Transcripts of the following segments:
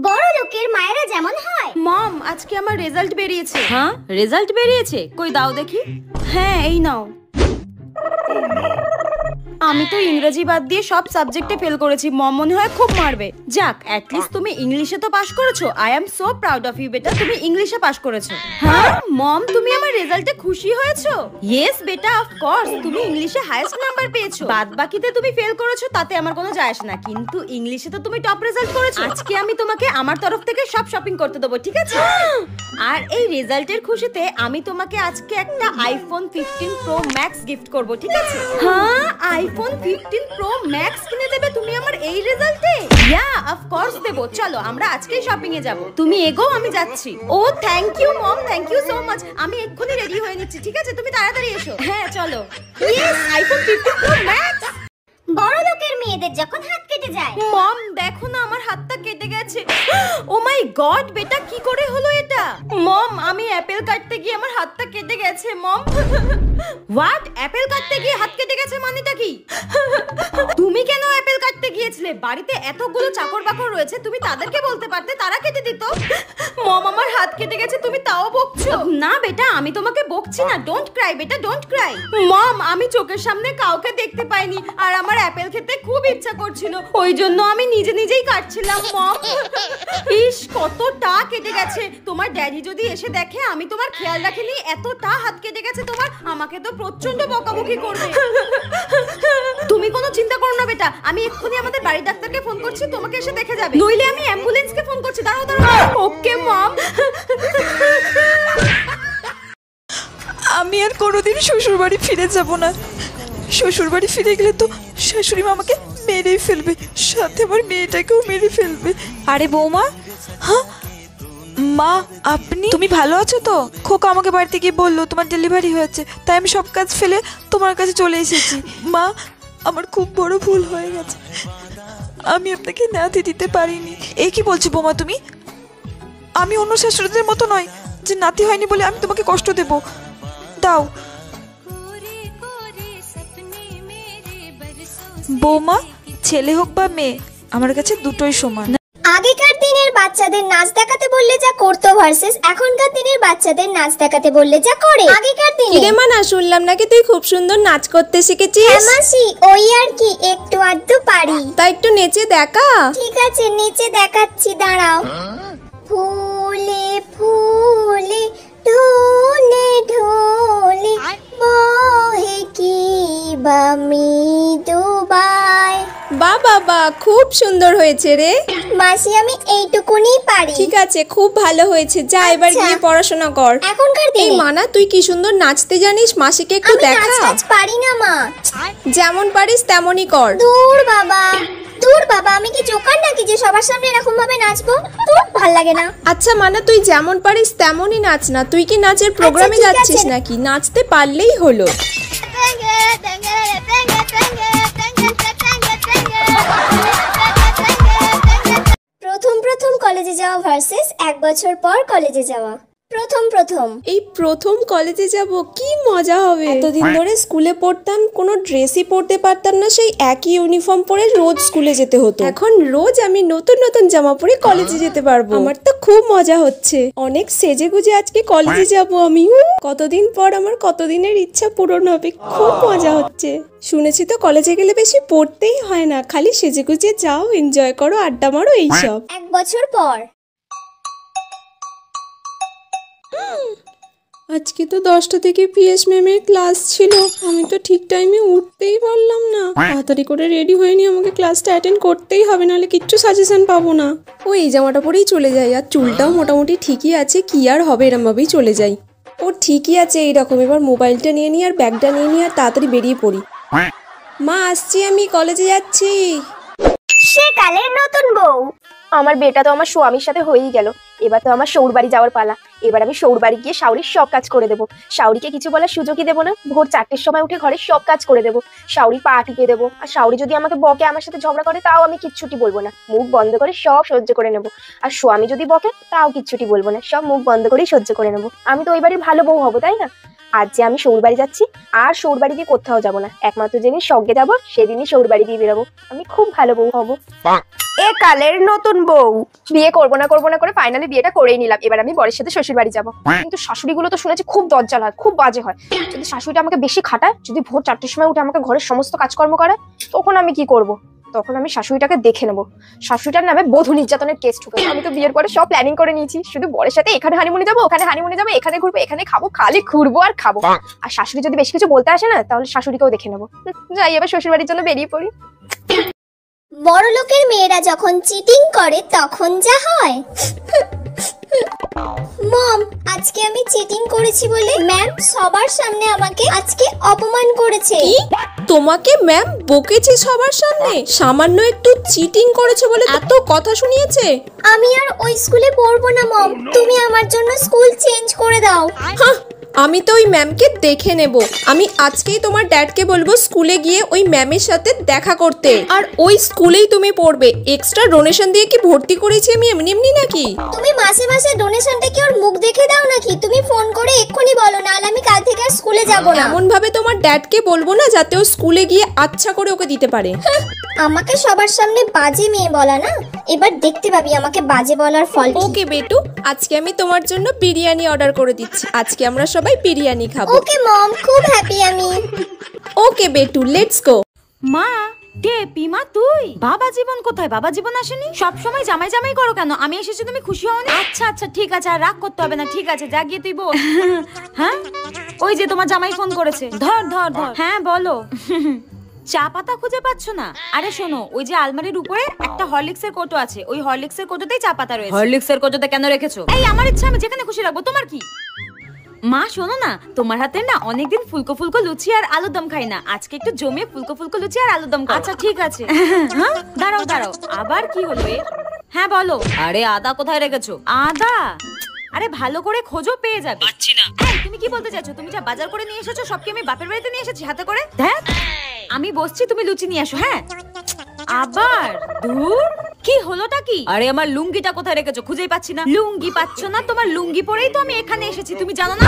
বড় লোকের মায়েরা যেমন হয়। মম, আজকে আমার রেজাল্ট বেরিয়েছে। হ্যাঁ, রেজাল্ট বেরিয়েছে? কই দাও দেখি। হ্যাঁ, এই নাও। আমি তো ইংরেজি বাদ দিয়ে সব সাবজেক্টে ফেল করেছি। মম মনে হয় খুব মারবে। যাক, অ্যাট লিস্ট তুমি ইংলিশে তো পাস করেছো। I am so proud of you বেটা, তুমি ইংলিশে পাস করেছো। হ্যাঁ মম, তুমি আমার রেজাল্টে খুশি হয়েছো? ইয়েস বেটা, অফ কোর্স। তুমি ইংলিশে হাইয়েস্ট নাম্বার পেয়েছো। বাদ বাকিতে তুমি ফেল করেছো, তাতে আমার কোনো যায় আসে না, কিন্তু ইংলিশে তো তুমি টপ রেজাল্ট করেছো। আজকে আমি তোমাকে আমার তরফ থেকে সব শপিং করতে দেবো, ঠিক আছে? আর এই রেজাল্টের খুশিতে আমি তোমাকে আজকে একটা আইফোন 15 প্রো ম্যাক্স গিফট করব, ঠিক আছে? হ্যাঁ, আইফোন 15 প্রো ম্যাক্স কিনে দেবে তুমি আমার এই রেজাল্টে? ইয়া, অফ কোর্স দেব। চলো আমরা আজকেই শপিং এ যাব। তুমি এগো, আমি যাচ্ছি। ও thank you mom, thank you so much. আমি এক্ষুনি রেডি হয়ে নিচ্ছি, ঠিক আছে? তুমি তাড়াতাড়ি এসো। হ্যাঁ চলো। Yes, iPhone 15 pro max. বড় লোকের মেয়েদের যখন হাত কেটে যায়। মম দেখো না, আমার হাতটা কেটে গেছে। ও মাই গড বেটা, কি করে হলো এটা? মম, আমি অ্যাপেল কাটতে গিয়ে আমার হাতটা কেটে গেছে মম। হোয়াট? অ্যাপেল কাটতে গিয়ে হাত কেটে গেছে মানেটা কি? তুমি কেন অ্যাপেল কাটতে গিয়েছিলে? বাড়িতে এতগুলো চাকর বাকর রয়েছে, তুমি তাদেরকে বলতে পারতে, তারা কেটে দিত। মম, আমার হাত কেটে গেছে, তুমি তাও বকছো? না বেটা, আমি তোমাকে বকছি না। ডোন্ট ক্রাই বেটা, ডোন্ট ক্রাই। মম, আমি চোখের সামনে কাউকে দেখতে পাইনি, আর আমার অ্যাপেল খেতে খুব ইচ্ছা করছিল, ওই জন্য আমি নিজে নিজেই কাটছিলাম মম। ইস, কতটা কেটে গেছে। তোমার ড্যাডি যদি এসে দেখে আমি তোমার খেয়াল রাখিনি, এতটা হাত কেটে গেছে তোমার, আমাকে তো প্রচন্ড বকাবকি করবে। তুমি কোনো চিন্তা করো না বেটা, আমি এক্ষুনি আমাদের বাড়ির ডাক্তারকে ফোন করছি, তোমাকে এসে দেখে যাবে। নইলে আমি অ্যাম্বুলেন্সকে ফোন করছি। দাঁড়াও দাঁড়াও। ওকে মম। আমি আর কোনোদিন শ্বশুর বাড়ি ফিরে যাব না। শ্বশুর বাড়ি ফিরে গেলে তো শাশুড়ি মা আমাকে মেরেই ফেলবে, সাথে আমার মেয়েটাকেও মেরে ফেলবে। আরে বৌমা, হ্যাঁ মা, আপনি? তুমি ভালো আছো তো? খোকা আমাকে বাড়িতে গিয়ে বললো তোমার ডেলিভারি হয়েছে, তাই আমি সব কাজ ফেলে তোমার কাছে চলে এসেছি। মা, আমার খুব বড় ভুল হয়ে গেছে, আমি আপনাকে নাতি দিতে পারিনি। এই কি বলছো বৌমা তুমি? আমি অন্য শাশুড়িদের মতো নয় যে নাতি হয়নি বলে আমি তোমাকে কষ্ট দেব। দাও বৌমা, ছেলে হোক বা মেয়ে, আমার কাছে দুটোই সমান। আগেকার দিনের বাচ্চাদের নাচ দেখাতে বললে যা করতো ভার্সেস এখনকার দিনের বাচ্চাদের নাচ দেখাতে বললে যা করে। আগেকার দিনে কিরে মা, না শুনলাম নাকি তুই খুব সুন্দর নাচ করতে শিখেছিস? হ্যাঁ মাসি, ওই আর কি, একটু আধটু পারি। তা একটু নেচে দেখা। ঠিক আছে, নেচে দেখাচ্ছি, দাঁড়াও। ফুলে ফুলে ঢোলে ঢোলে বহে কি বা মৃদুবাই। বা বাবা, খুব সুন্দর হয়েছে রে মাসি, আমি এইটুকুনি পারি। ঠিক আছে, খুব ভালো হয়েছে। যা এবার গিয়ে পড়াশোনা কর। এখনকার এই দিনে মানা, তুই কি সুন্দর নাচতে জানিস, মাসিকে একটু আমি দেখা। নাচ পারি না মা। যেমন পারিস তেমনই কর। দূর বাবা, আমি কি জোকার নাকি যে সবার সামনে এরকম ভাবে নাচবো? তোর ভাল লাগে না। আচ্ছা মানা, তুই যেমন পারিস তেমনই নাচ না। তুই কি নাচের প্রোগ্রামে ঠিক যাচ্ছিস আছে। নাকি? নাচতে পারলেই হলো। প্রথম কলেজে যাওয়া ভার্সেস 1 বছর পর কলেজে যাওয়া। প্রথম এই প্রথম কলেজে যাব, কি মজা হবে। এতদিন ধরে স্কুলে পড়তাম, কোনো ড্রেসই পরতে পারতাম না, সেই একই ইউনিফর্ম পরে রোজ স্কুলে যেতে হতো। এখন রোজ আমি নতুন নতুন জামা পরে কলেজে যেতে পারবো। আমার তো খুব মজা হচ্ছে। অনেক সেজে গুজে আজকে কলেজে যাব আমি। কতদিন পর আমার কতদিনের ইচ্ছা পূরণ হবে, খুব মজা হচ্ছে। শুনেছি তো কলেজে গেলে বেশি পড়তেই হয় না, খালি সেজে গুজে যাও, এনজয় করো, আড্ডা মারো, এইসব। 1 বছর পর। আজকে তো 10টা থেকে পিএস ম্যামের ক্লাস ছিল, আমি তো ঠিক টাইমে উঠতেই পারলাম না। তাড়াতাড়ি করে রেডি হয়ে নি, আমাকে ক্লাসটা অ্যাটেন্ড করতেই হবে, নাহলে কিচ্ছু সাজেশন পাবো না। এই জামাটা পরেই চলে যাই, আর চুলটাও মোটামুটি ঠিকই আছে, কি আর হবে, এরম ভাবেই চলে যাই। ও ঠিকই আছে এইরকম। এবার মোবাইলটা নিয়ে নিই আর ব্যাগটা নিয়ে নিই আর তাড়াতাড়ি বেরিয়ে পড়ি। মা, আসছি, আমি কলেজে যাচ্ছি। সে কালের নতুন বউ। আমার বিয়েটা তো আমার স্বামীর সাথে হয়েই গেল, এবার তো আমার শৌর বাড়ি যাওয়ার পালা। এবার আমি শৌর বাড়ি গিয়ে শাওরির সব কাজ করে দেবো। শাওরিকে কিছু বলার সুযোগই দেবো না। ভোর 4টের সময় উঠে ঘরের সব কাজ করে দেবো, শাওরির পা টিপে দেবো। আর শাওরি যদি আমাকে বকে, আমার সাথে ঝগড়া করে, তাও আমি কিচ্ছুটি বলবো না, মুখ বন্ধ করে সব সহ্য করে নেবো। আর স্বামী যদি বকে, তাও কিচ্ছুটি বলবো না, সব মুখ বন্ধ করেই সহ্য করে নেবো। আমি তো ওই বাড়ির ভালো বউ হবো, তাই না? আজ যে আমি শৌর বাড়ি যাচ্ছি, আর শৌর বাড়ি গিয়ে কোথাও যাবো না, একমাত্র যেদিন স্বর্গে যাবো সেদিনই শৌর বাড়ি দিয়ে বেরোবো। আমি খুব ভালো বউ হবো। এ কালের নতুন বউ। বিয়ে করবো না করে ফাইনালি বিয়েটা করেই নিলাম। এবার আমি বরের সাথে শ্বশুর বাড়ি যাবো। কিন্তু শাশুড়িগুলো তো শুনেছি খুব দজ্জাল হয়, খুব বাজে হয়। যদি শাশুড়িটা আমাকে বেশি খাটায়, যদি ভোর 4টের সময় উঠে আমাকে ঘরের সমস্ত কাজকর্ম করে, তখন আমি কি করব? তখন আমি শাশুড়িটাকে দেখে নেবো। শাশুড়িটার নামে বধূ নির্যাতনের কেস ঠুকে। আমি তো বিয়ের পরে সব প্ল্যানিং করে নিয়েছি, শুধু বরের সাথে এখানে হানিমুনে যাবো, ওখানে হানিমুনে যাবো, এখানে ঘুরবো, এখানে খাবো, খালি ঘুরবো আর খাবো। আর শাশুড়ি যদি বেশি কিছু বলতে আসে না, তাহলে শাশুড়িকেও দেখে নেবো। যাই এবার শ্বশুর বাড়ির জন্য বেরিয়ে পড়ি। বড় লোকের মেয়েরা যখন চিটিং করে তখন যা হয়। মম, আজকে আমি চিটিং করেছি বলে ম্যাম সবার সামনে আমাকে আজকে অপমান করেছে। কি? তোমাকে ম্যাম বকেছে সবার সামনে? সামান্য একটু চিটিং করেছে বলে এত কথা শুনিয়েছে? আমি আর ওই স্কুলে পড়বো না মম, তুমি আমার জন্য স্কুল চেঞ্জ করে দাও। হ্যাঁ, আমি তো ওই ম্যামকে দেখে নেব। আমি আজকেই তোমার ড্যাডকে বলবো স্কুলে গিয়ে ওই ম্যামের সাথে দেখা করতে। আর ওই স্কুলেই তুমি পড়বে। এক্সট্রা ডোনেশন দিয়ে কি ভর্তি করেছি আমি এমনি এমনি নাকি? তুমি মাসে মাসে ডোনেশনটা কি ওর মুখ দেখে দাও নাকি? তুমি ফোন করে এক্ষুনি বলো, না আমি কাল থেকে আর স্কুলে যাব না। এমন ভাবে তোমার ড্যাডকে বলবো না যাতে ও স্কুলে গিয়ে আচ্ছা করে ওকে দিতে পারে। আমাকে সবার সামনে বাজে মেয়ে বলা না, এবার দেখতে পাবি আমাকে বাজে বলার ফল। ওকে বেটু, আজকে আমি তোমার জন্য বিরিয়ানি অর্ডার করে দিচ্ছি। আজকে আমরা সবাই বিরিয়ানি খাবো। ওকে মম, খুব হ্যাপি আমি। ওকে বেটু, লেটস গো। মা কে পিমা তুই? বাবা জীবন কোথায়? বাবা জীবন আসেনি? সব সময় জামাই জামাই করো কেন? আমি এসেছি তুমি খুশি হও না? আচ্ছা আচ্ছা ঠিক আছে, আর রাগ করতে হবে না। ঠিক আছে যা গিয়ে তুই বল। হ্যাঁ ওই যে তোমার জামাই ফোন করেছে। ধর ধর ধর। হ্যাঁ বলো। চা পাতা খুঁজে পাচ্ছ না? আরে শোনো, ওই যে আলমারির উপরে একটা হরলিক্স এর কৌটো আছে, ওই হরলিক্স এর কৌটোতেই চা পাতা রয়েছে। হরলিক্স এর কৌটোতে কেন রেখেছো? এই আমার ইচ্ছা, আমি যেখানে খুশি রাখবো, তোমার কি? মা শোনো না, তোমার হাতে না অনেকদিন ফুলকো ফুলকো লুচি আর আলুর দম খাই না, আজকে একটু জমে ফুলকো ফুলকো লুচি আর আলুর দম। আচ্ছা ঠিক আছে। হ্যাঁ দাঁড়াও দাঁড়াও, আবার কি হলো এ? হ্যাঁ বলো। আরে আদা কোথায় রেখেছো? আদা? আরে ভালো করে খোঁজো, পেয়ে যাবে। পাচ্ছি না। এই তুমি কি বলতে চাইছো? তুমি যা বাজার করে নিয়ে এসেছো সব কি আমি বাপের বাড়িতে নিয়ে এসেছি হাতে করে? দেখ আমি বসছি, তুমি লুচি নিয়ে আসো। হ্যাঁ আবার ধুর, কি হলোটা কি? আরে আমার লুঙ্গিটা কোথায় রেখেছো? খুঁজেই পাচ্ছি না। লুঙ্গি পাচ্ছ না? তোমার লুঙ্গি পরেই তো আমি এখানে এসেছি, তুমি জানো না?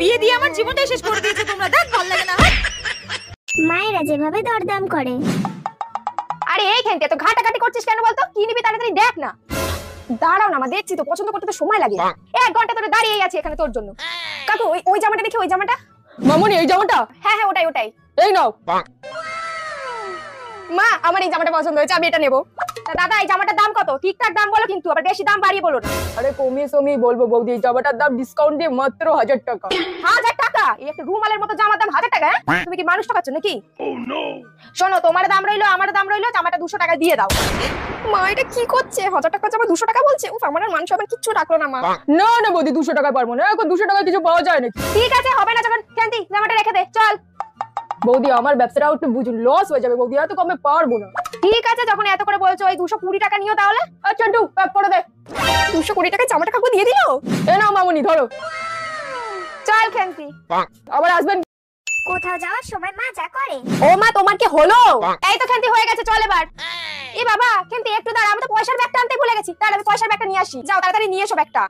বিয়ে দিয়ে আমার জীবনটাই শেষ করে দিয়েছে তোমরা। দেখ ভালো লাগে না। মায়েরা যেভাবে দরদাম করে। আরে এই খেলতে তো ঘাটাঘাটি করছিস কেন বলতো? কি নিবি তাড়াতাড়ি দেখ না। দাঁড়াও না মা, দেখছি তো, পছন্দ করতে তো সময় লাগে। 1 ঘন্টা ধরে দাঁড়িয়েই আছি এখানে তোর জন্য। কাকু ওই জামাটা দেখি, ওই জামাটা। মামুনি এই জামাটা? হ্যাঁ হ্যাঁ ওটাই ওটাই। এই নাও। মা আমার এই জামাটা পছন্দ হয়েছে, আমি এটা নেব। দাদা এই জামাটার দাম কত? ঠিকঠাক দাম বলো কিন্তু, আবার বেশি দাম বাড়িয়ে বলো না। আরে কমিয়ে সমিয়ে বলবো বৌদি, এই জামাটার দাম ডিসকাউন্ট দিয়ে মাত্র 1000 টাকা। 1000 টাকা? এই একটা রুমালের মতো জামার দাম 1000 টাকা? তুমি কি মানুষ ঠকাচ্ছ নাকি? শোনো, তোমার দাম রইলো, আমার দাম রইলো, জামাটা 200 টাকা দিয়ে দাও। মা এটা কি করছে? 1000 টাকা জামা 200 টাকা বলছে। উফ, আমার আর মান সম্মান কিচ্ছু রাখলো না মা। না না বৌদি, 200 টাকায় পারবো না। এখন 200 টাকায় কিছু পাওয়া যায় নাকি? ঠিক আছে হবে না যখন, ক্যান্টি জামাটা রেখে দে, চল। বৌদি আমার ব্যবসাটাও একটু বুঝুন, লস হয়ে যাবে বৌদি, এত কমে পারবো না। ঠিক আছে যখন এত করে বলছো, ওই 220 টাকা নিও তাহলে। আচ্ছা টু প্যাক করে দে। 220 টাকায় জামাটা কাকু দিয়ে দিলো। এ নাও মামুনি ধরো। চল ক্যান্টি। আবার আসবেন। কোথাও যাওয়ার সময় মা যা করে। ও মা তোমার কি হলো? এই তো ক্যান্টি হয়ে গেছে, চল এবার। এ বাবা ক্যান্টি একটু দাঁড়া, আমি তো পয়সার ব্যাগটা আনতে ভুলে গেছি। তাহলে আমি পয়সার ব্যাগটা নিয়ে আসি। যাও তাড়াতাড়ি নিয়ে এসো ব্যাগটা।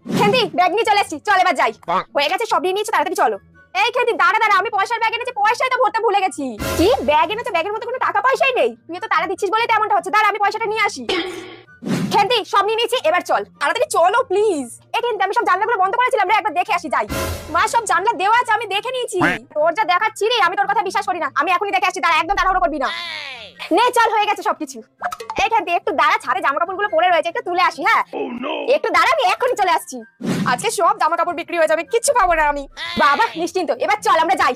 ক্যান্টি ব্যাগ নিয়ে চলে এসেছি, চল এবার যাই। হয়ে গেছে, সব নিয়ে নিয়েছো, তাড়াতাড়ি চলো। এই ক্যান্টি দাঁড়া দাঁড়া, আমি পয়সার ব্যাগ এনেছি, পয়সাই তো ভরতে ভুলে গেছি। কি ব্যাগ এনেছো? ব্যাগের মধ্যে কোনো টাকা পয়সাই নেই। তুই তো তাড়া দিচ্ছিস বলেই তেমনটা হচ্ছে। দাঁড়া আমি পয়সাটা নিয়ে আসি। ক্যান্টি সব নিয়ে নিয়েছি, এবার চল তাড়াতাড়ি চলো প্লিজ। এই ক্যান্টি আমি সব জানলাগুলো বন্ধ করেছিলাম রে, একবার দেখে আসি যাই। মা সব জানলা দেওয়া আছে, আমি দেখে নিয়েছি। তোর যা দেখাচ্ছি রে, আমি তোর কথা বিশ্বাস করি না। আমি এখনই দেখে আসছি, দাঁড়া, একদম তাড়াহুড়ো করবি না। নে চল, হয়ে গেছে সবকিছু। এই ক্যান্টি একটু দাঁড়া, ছাদে জামা কাপড়গুলো পরে রয়েছে, একটু তুলে আসি। হ্যাঁ একটু দাঁড়া, আমি এখনই চলে আসছি। আজকে সব জামা কাপড় বিক্রি হয়ে যাবে, কিচ্ছু পাবো না আমি। বাবা নিশ্চিন্ত, এবার চল আমরা যাই।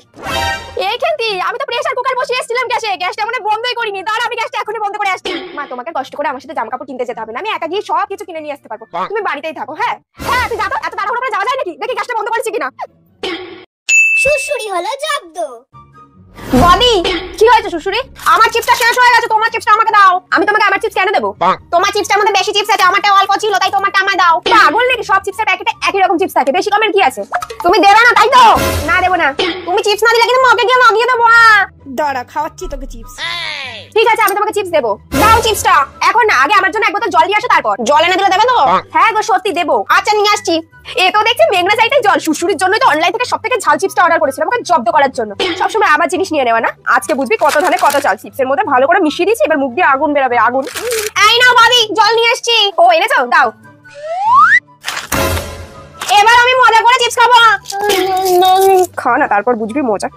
এই ক্যান্টি আমি তো প্রেসার কুকার বসিয়ে এসেছিলাম গ্যাসে, গ্যাসটা মানে বন্ধই করিনি। দাঁড়া আমি গ্যাসটা এখনই বন্ধ করে আসছি। মা তোমাকে কষ্ট করে আমার সাথে জামা কাপড় কিনতে যেতে হবে না, আমি একা গিয়ে সব কিছু কিনে নিয়ে আসতে পারবো। তুমি বাড়িতেই থাকো। হ্যাঁ হ্যাঁ তুই যা তো, এত তাড়াহুড়ো করে যাওয়া যায় নাকি? দেখি গ্যাসটা বন্ধ করেছি কিনা। শ্বশুরি হলো জব্দ। বলি কি হয়েছে শ্বশুরি? আমার চিপসটা শেষ হয়ে গেছে, তোমার চিপসটা আমাকে দাও। আমি তোমাকে আমার চিপস কেন দেবো? তোমার চিপসটার মধ্যে বেশি চিপস আছে, আমারটা অল্প ছিল, তাই তোমারটা আমায় দাও। পাগল নাকি? সব চিপসের প্যাকেটে একই রকম চিপস থাকে, বেশি কমের কি আছে? তুমি দেবে না তাই তো? না দেবো না। তুমি চিপস না দিলে কিন্তু মগে গিয়ে দেবো। দাঁড়া, খাওয়াচ্ছি তোকে চিপস। ঠিক আছে আমি তোমাকে চিপস দেবো। দাও চিপসটা। এখন না, আগে আমার জন্য এক বোতল জল নিয়ে আসো, তারপর। জল এনে দিলে দেবে তো? হ্যাঁ গো সত্যি দেবো। আচ্ছা নিয়ে আসছি। এ তো দেখছি মেঘনা চাইতে জল। শ্বশুরের জন্যই তো অনলাইন থেকে সবথেকে ঝাল চিপসটা অর্ডার করেছিলাম, আমাকে জব্দ করার জন্য। সবসময় আমার জিনিস নিয়ে নেওয়া না। আজকে বুঝবি কত ধানে কত চাল। চিপসের মধ্যে ভালো করে মিশিয়ে দিয়েছি, এবার মুখ দিয়ে আগুন বেরাবে, আগুন। এই নাও ভাবি, জল নিয়ে আসছি। ও এনেছো, দাও। এবার আমি মজা করে চিপস খাবো। খা না, তারপর বুঝবি মজা।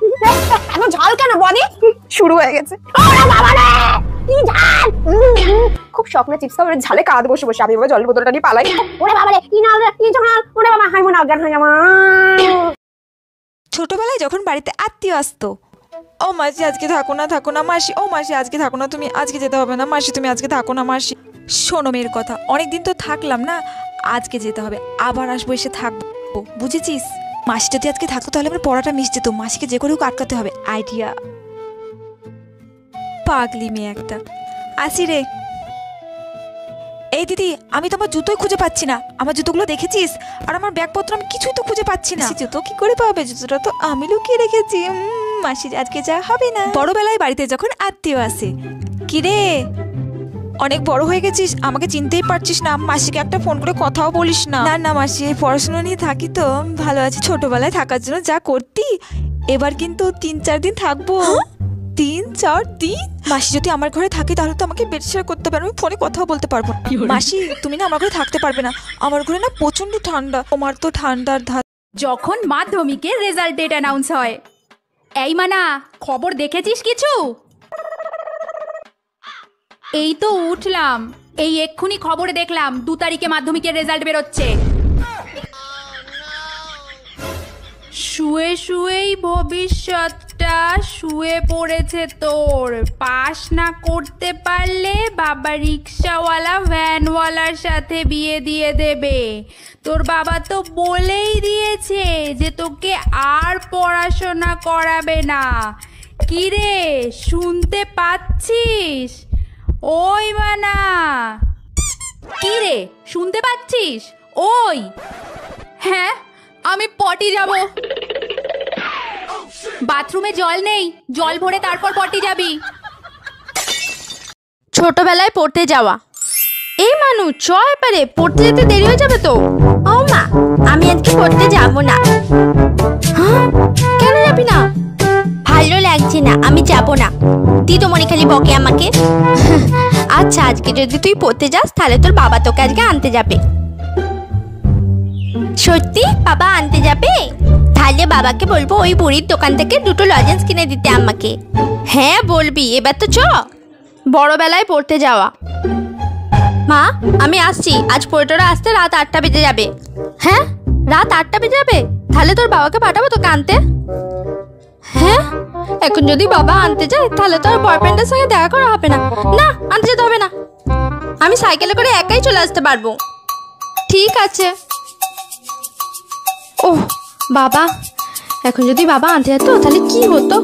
এখন ঝাল কেন বদি? শুরু হয়ে গেছে। খুব স্বপ্নে চিপস খাবার ঝালে কাঁদ বসে বসে। আমি এবার জলের বোতলটা নিয়ে পালাই। ওরে বাবা রে, কি না কি ঝাল। ওরে বাবা, হাই মনে অজ্ঞান হয়ে যাওয়া। ছোটবেলায় যখন বাড়িতে আত্মীয় আসতো, ও মাসি আজকে থাকো না মাসি, ও মাসি আজকে থাকো না তুমি, আজকে যেতে হবে না মাসি, তুমি আজকে থাকো না মাসি। শোনো মেয়ের কথা, অনেকদিন তো থাকলাম না, আজকে যেতে হবে, আবার আসবো, এসে থাকবো, বুঝেছিস? মাসি যদি আজকে থাকতো তাহলে আমার পড়াটা মিস যেত, মাসিকে যে করে হোক আটকাতে হবে। আইডিয়া। পাগলি মেয়ে একটা। আসি রে। এই দিদি, আমি তো আমার জুতোই খুঁজে পাচ্ছি না। আমার জুতোগুলো দেখেছিস? আর আমার ব্যাগপত্র আমি কিছুই তো খুঁজে পাচ্ছি না। জুতো কি করে পাবে? জুতোটা তো আমি লুকিয়ে রেখেছি। মাসি আজকে যা হবে না। বড়বেলায় বাড়িতে যখন আত্মীয় আসে, কিরে অনেক বড় হয়ে গেছিস, আমাকে চিনতেই পারছিস না, মাসিকে একটা ফোন করে কথাও বলিস না। না না মাসি, এই পড়াশোনা নিয়ে থাকি তো, ভালো আছি। ছোটবেলায় থাকার জন্য যা করতি, এবার কিন্তু 3-4 দিন থাকবো। 3-4 দিন? মাসি যদি আমার ঘরে থাকে তাহলে তো আমাকে বেড শেয়ার করতে পারবে, আমি ফোনে কথাও বলতে পারবো। মাসি তুমি না আমার ঘরে থাকতে পারবে না, আমার ঘরে না প্রচন্ড ঠান্ডা। তোমার তো ঠান্ডার ধাত। যখন মাধ্যমিকের রেজাল্ট ডেট অ্যানাউন্স হয়, এই মানা খবর দেখেছিস কিছু? এই তো উঠলাম, এই এক্ষুনি খবরে দেখলাম 2 তারিখে মাধ্যমিকের রেজাল্ট বেরোচ্ছে। শুয়ে শুয়েই ভবিষ্যৎটা শুয়ে পড়েছে তোর। পাস না করতে পারলে বাবা রিক্সাওয়ালা ভ্যানওয়ালার সাথে বিয়ে দিয়ে দেবে। তোর বাবা তো বলেই দিয়েছে যে তোকে আর পড়াশোনা করাবে না। কিরে শুনতে পাচ্ছিস? ওই মানা, কিরে শুনতে পাচ্ছিস? ওই হ্যাঁ, আমি পটি যাব। বাথরুমে জল নেই, জল ভরে তারপর পটি যাবি। ছোটবেলায় পড়তে যাওয়া। এই মানু চ, এবারে পড়তে যেতে দেরি হয়ে যাবে তো। ও মা, আমি আজকে পড়তে যাব না। হ্যাঁ, কেন যাবি না? ভালো লাগছে না, আমি যাব না। দিদিমণি খালি বকে আমাকে। আচ্ছা, আজকে যদি তুই পড়তে যাস তাহলে তোর বাবা তোকে আজকে আনতে যাবে। সত্যি বাবা আনতে যাবে? তাহলে বাবাকে বলবো ওই বুড়ির দোকান থেকে 2টো লজেন্স কিনে দিতে আমাকে। হ্যাঁ বলবি, এবার তো চ। বড়বেলায় পড়তে যাওয়া। মা আমি আসছি, আজ পড়েটোরা আসতে রাত 8টা বেজে যাবে। হ্যাঁ, রাত 8টা বেজে যাবে? তাহলে তোর বাবাকে পাঠাবো তোকে আনতে। হ্যাঁ, এখন যদি বাবা আনতে যায় তাহলে তো আর বয়ফ্রেন্ডের সঙ্গে দেখা করা হবে না। না, আনতে যেতে হবে না, আমি সাইকেলে করে একাই চলে আসতে পারবো। ঠিক আছে। ওহ বাবা, এখন যদি বাবা আনতে যেত তাহলে কি হতো?